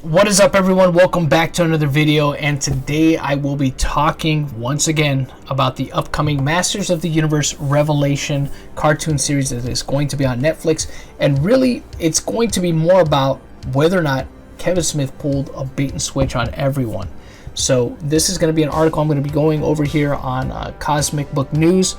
What is up, everyone? Welcome back to another video, and today I will be talking once again about the upcoming Masters of the Universe Revelation cartoon series that is going to be on Netflix. And really, it's going to be more about whether or not Kevin Smith pulled a bait and switch on everyone. So this is going to be an article I'm going to be going over here on Cosmic Book News.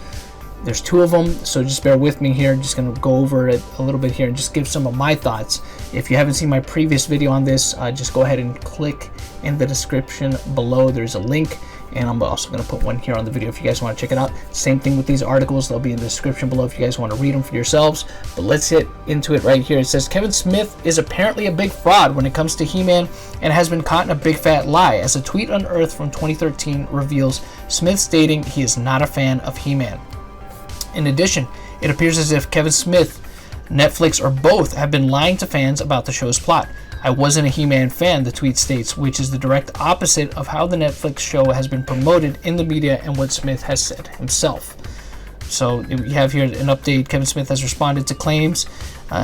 There's two of them, so just bear with me here. I'm just going to go over it a little bit here and just give some of my thoughts. If you haven't seen my previous video on this, just go ahead and click in the description below. There's a link, and I'm also going to put one here on the video if you guys want to check it out. Same thing with these articles. They'll be in the description below if you guys want to read them for yourselves. But let's get into it right here. It says, Kevin Smith is apparently a big fraud when it comes to HeMan and has been caught in a big fat lie, as a tweet unearthed from 2013 reveals Smith stating he is not a fan of HeMan. In addition, it appears as if Kevin Smith, Netflix, or both have been lying to fans about the show's plot. I wasn't a HeMan fan, the tweet states, which is the direct opposite of how the Netflix show has been promoted in the media and what Smith has said himself. So we have here an update. Kevin Smith has responded to claims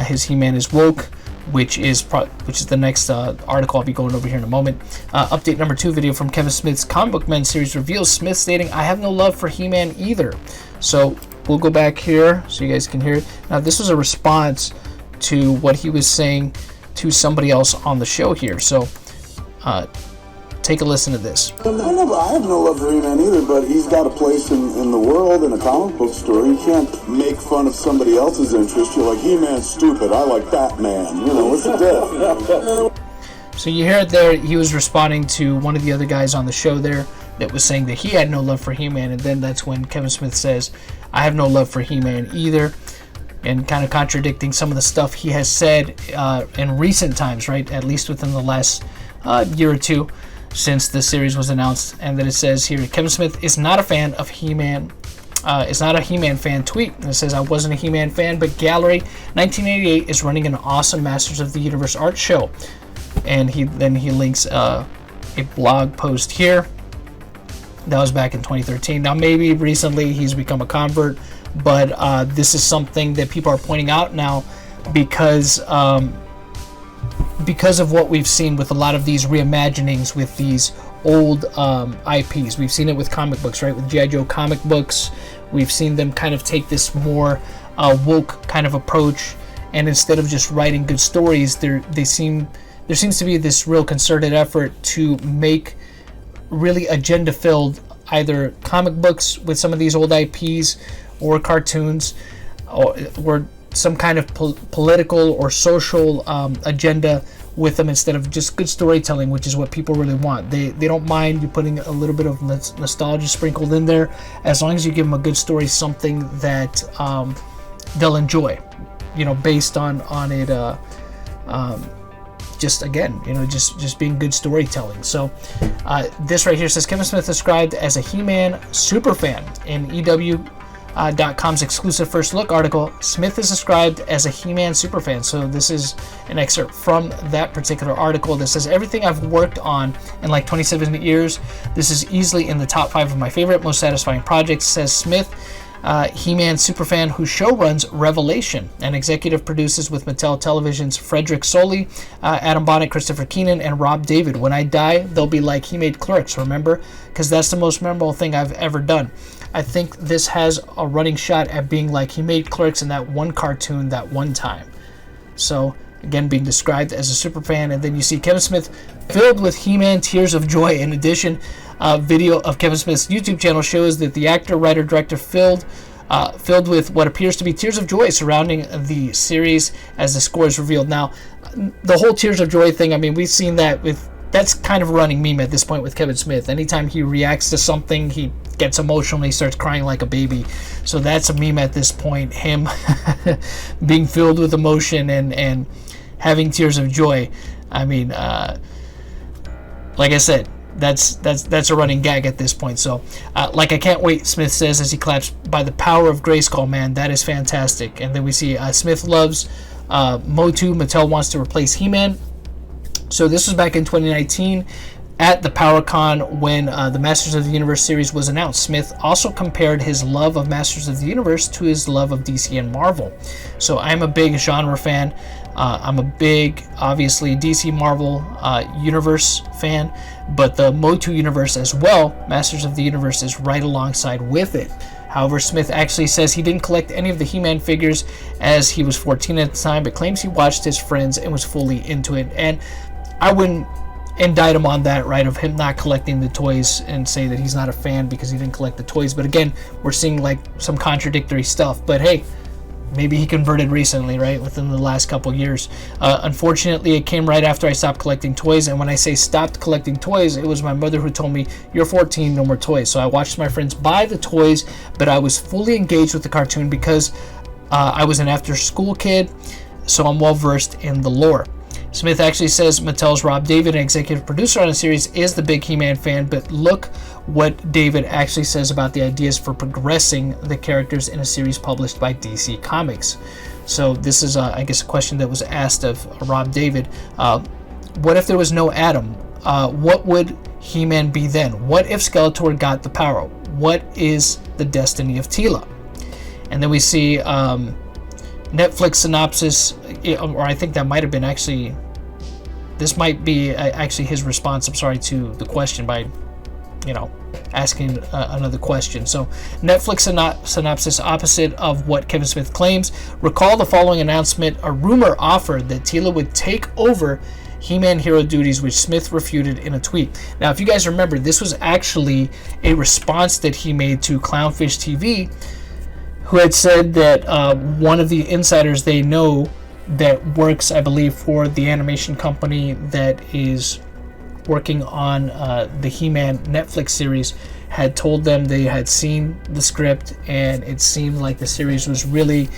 his HeMan is woke, which is the next article I'll be going over here in a moment. Update number 2 video from Kevin Smith's Comic Book Men series reveals Smith stating, I have no love for HeMan either. So we'll go back here so you guys can hear it. Now, this was a response to what he was saying to somebody else on the show here. So take a listen to this. I have no love for HeMan either, but he's got a place in the world in a comic book store. You can't make fun of somebody else's interest. You're like, HeMan's stupid. I like Batman. You know, what's the deal? So you hear it there. He was responding to one of the other guys on the show there that was saying that he had no love for HeMan, and then that's when Kevin Smith says, I have no love for HeMan either, and kind of contradicting some of the stuff he has said in recent times, right? At least within the last year or two since the series was announced. And then it says here, Kevin Smith is not a fan of HeMan. It's not a HeMan fan tweet. And it says, I wasn't a HeMan fan, but Gallery 1988 is running an awesome Masters of the Universe art show. And he links a blog post here. That was back in 2013. Now, maybe recently he's become a convert, but this is something that people are pointing out now because of what we've seen with a lot of these reimaginings with these old IPs. We've seen it with comic books, right? With G.I. Joe comic books, we've seen them kind of take this more woke kind of approach, and instead of just writing good stories, there seems to be this real concerted effort to make really agenda-filled either comic books with some of these old IPs or cartoons or some kind of political or social agenda with them instead of just good storytelling, which is what people really want. They don't mind you putting a little bit of nostalgia sprinkled in there, as long as you give them a good story, something that they'll enjoy, you know, based on it just again, you know, just being good storytelling. So this right here says, Kevin Smith described as a HeMan superfan in EW.com's exclusive First Look article. Smith is described as a HeMan superfan. So this is an excerpt from that particular article that says, everything I've worked on in like 27 years, this is easily in the top 5 of my favorite, most satisfying projects, says Smith. HeMan superfan who showruns Revelation and executive produces with Mattel Television's Frederick Soley, Adam Bonnet, Christopher Keenan, and Rob David. When I die, they'll be like, he made Clerks, remember? Because that's the most memorable thing I've ever done. I think this has a running shot at being like he made Clerks in that one cartoon that one time. So again, being described as a superfan. And then you see Kevin Smith filled with HeMan tears of joy. In addition, video of Kevin Smith's YouTube channel shows that the actor, writer, director filled with what appears to be tears of joy surrounding the series as the score is revealed. Now, the whole tears of joy thing, I mean, we've seen that that's kind of a running meme at this point with Kevin Smith. Anytime he reacts to something, he gets emotional, he starts crying like a baby. So that's a meme at this point, him being filled with emotion and having tears of joy. I mean, like I said, that's a running gag at this point. So like, I can't wait, Smith says as he claps, by the power of Grayskull, man, that is fantastic. And then we see Smith loves MOTU. Mattel wants to replace HeMan. So this was back in 2019. at the PowerCon when the Masters of the Universe series was announced. Smith also compared his love of Masters of the Universe to his love of DC and Marvel. So I'm a big genre fan. I'm a big, obviously, DC Marvel Universe fan, but the MOTU universe as well, Masters of the Universe, is right alongside with it. However, Smith actually says he didn't collect any of the He-Man figures as he was 14 at the time, but claims he watched his friends and was fully into it. And I wouldn't indict him on that, right, of him not collecting the toys and say that he's not a fan because he didn't collect the toys. But again, we're seeing like some contradictory stuff. But hey, maybe he converted recently, right, within the last couple years. Unfortunately, it came right after I stopped collecting toys. And when I say stopped collecting toys, it was my mother who told me, you're 14, no more toys. So I watched my friends buy the toys, but I was fully engaged with the cartoon because I was an after-school kid, so I'm well-versed in the lore. Smith actually says Mattel's Rob David, an executive producer on the series, is the big He-Man fan, but look what David actually says about the ideas for progressing the characters in a series published by DC Comics. So this is, I guess, a question that was asked of Rob David. What if there was no Adam? What would He-Man be then? What if Skeletor got the power? What is the destiny of Teela? And then we see Netflix synopsis, or I think that might have been actually, this might be actually his response, I'm sorry, to the question by, asking another question. So Netflix synopsis opposite of what Kevin Smith claims. Recall the following announcement: a rumor offered that Teela would take over He-Man hero duties, which Smith refuted in a tweet. Now, if you guys remember, this was actually a response that he made to Clownfish TV, who had said that one of the insiders they know that works, I believe, for the animation company that is working on the He-Man Netflix series, had told them they had seen the script and it seemed like the series was really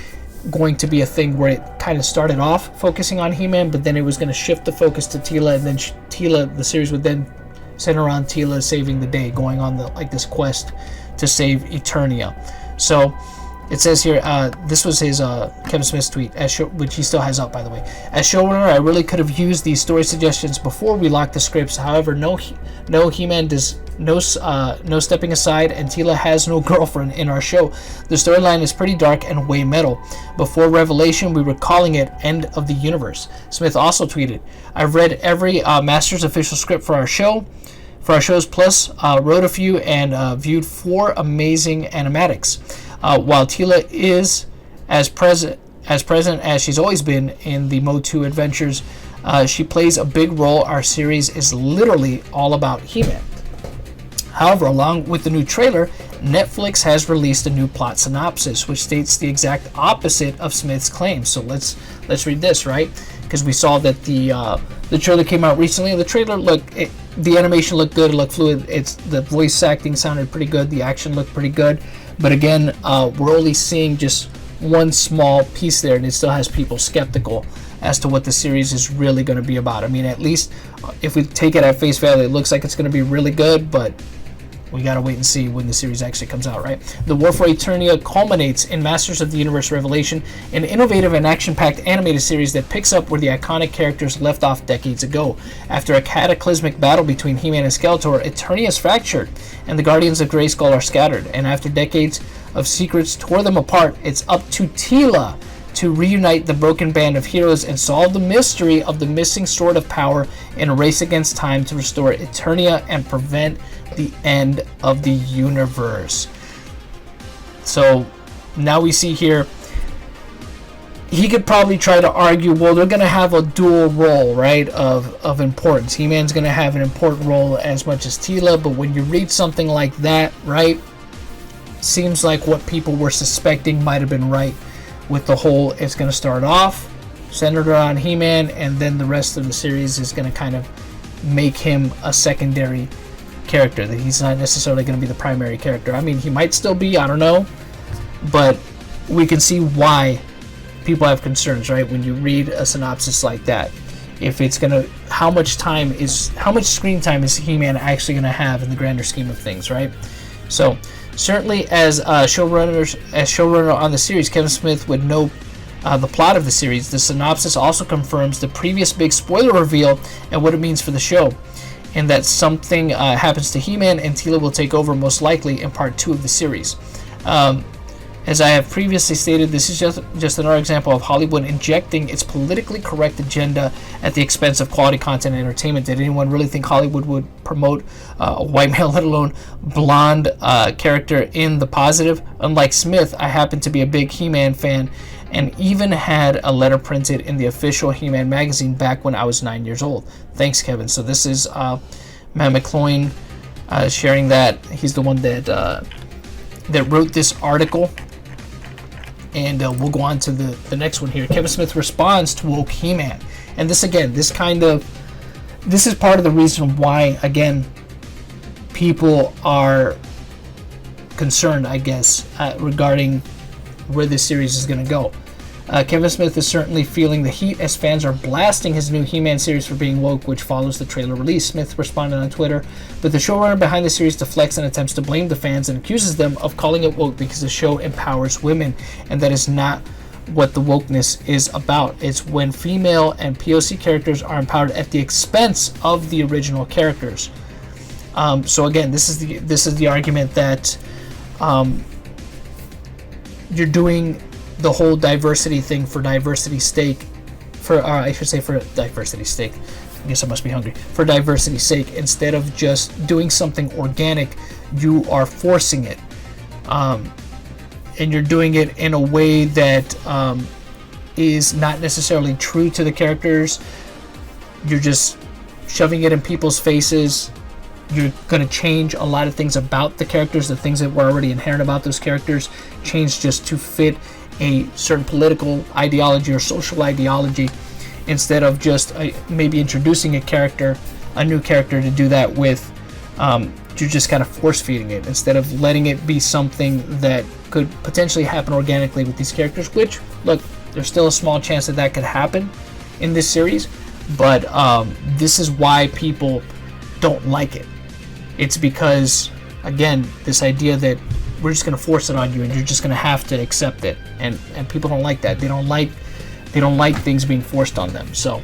going to be a thing where it kind of started off focusing on He-Man, but then it was going to shift the focus to Teela, and then Teela, the series would then center around Teela saving the day, going on this quest to save Eternia. So it says here, this was his Kevin Smith's tweet, which he still has up, by the way. As showrunner, I really could have used these story suggestions before we locked the scripts. However, no He-Man does no stepping aside, and Teela has no girlfriend in our show. The storyline is pretty dark and way metal. Before Revelation, we were calling it End of the Universe. Smith also tweeted, I've read every Masters official script for our shows, plus wrote a few and viewed 4 amazing animatics. While Teela is as present as she's always been in the MOTU adventures, she plays a big role. Our series is literally all about He-Man. However, along with the new trailer, Netflix has released a new plot synopsis, which states the exact opposite of Smith's claims. So let's read this, right? Because we saw that the trailer came out recently. The trailer the animation looked good. It looked fluid. The voice acting sounded pretty good. The action looked pretty good. But again, we're only seeing just one small piece there, and it still has people skeptical as to what the series is really going to be about. I mean, at least if we take it at face value, it looks like it's going to be really good, but we got to wait and see when the series actually comes out, right? The War for Eternia culminates in Masters of the Universe Revelation, an innovative and action-packed animated series that picks up where the iconic characters left off decades ago. After a cataclysmic battle between He-Man and Skeletor, Eternia is fractured, and the Guardians of Grayskull are scattered. And after decades of secrets tore them apart, it's up to Teela to reunite the broken band of heroes and solve the mystery of the missing Sword of Power in a race against time to restore Eternia and prevent the end of the universe. So now we see here, he could probably try to argue, well, they're going to have a dual role, right, of importance. He-Man's going to have an important role as much as Teela, but when you read something like that, right, seems like what people were suspecting might have been right with the whole, it's going to start off centered around He-Man, and then the rest of the series is going to kind of make him a secondary character, that he's not necessarily going to be the primary character. I mean, he might still be, I don't know, but we can see why people have concerns, right, when you read a synopsis like that. If it's going to, how much screen time is He-Man actually going to have in the grander scheme of things, right? So certainly as showrunner on the series, Kevin Smith would know the plot of the series. The synopsis also confirms the previous big spoiler reveal and what it means for the show. and that something happens to He-Man and Teela will take over, most likely in part 2 of the series. As I have previously stated, this is just another example of Hollywood injecting its politically correct agenda at the expense of quality content and entertainment. Did anyone really think Hollywood would promote a white male, let alone blonde character in the positive? Unlike Smith, I happen to be a big He-Man fan and even had a letter printed in the official He-Man magazine back when I was 9 years old. Thanks, Kevin. So this is Matt McCloin sharing that. He's the one that wrote this article. And we'll go on to the next one here. Kevin Smith responds to woke He-Man. And this, again, this is part of the reason why, again, people are concerned, I guess, regarding where this series is going to go. Kevin Smith is certainly feeling the heat as fans are blasting his new He-Man series for being woke, which follows the trailer release. Smith responded on Twitter, but the showrunner behind the series deflects and attempts to blame the fans and accuses them of calling it woke because the show empowers women, and that is not what the wokeness is about. It's when female and POC characters are empowered at the expense of the original characters. So again, this is the argument that you're doing the whole diversity thing for diversity's sake, for diversity's sake. I guess I must be hungry. For diversity's sake, instead of just doing something organic, you are forcing it, and you're doing it in a way that is not necessarily true to the characters. You're just shoving it in people's faces. You're going to change a lot of things about the characters, the things that were already inherent about those characters, change just to fit a certain political ideology or social ideology, instead of just maybe introducing a new character to do that with. You're just kind of force feeding it instead of letting it be something that could potentially happen organically with these characters, which, look, there's still a small chance that could happen in this series, but this is why people don't like it. It's because, again, this idea that we're just going to force it on you and you're just going to have to accept it, and people don't like that. They don't like things being forced on them. So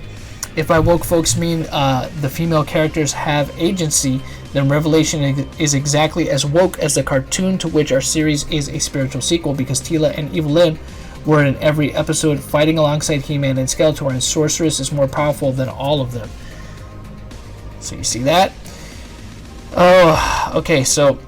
if by woke folks mean the female characters have agency, then Revelation is exactly as woke as the cartoon to which our series is a spiritual sequel, because Teela and Evelyn were in every episode fighting alongside He-Man and Skeletor, and Sorceress is more powerful than all of them. So you see that? Oh, okay, so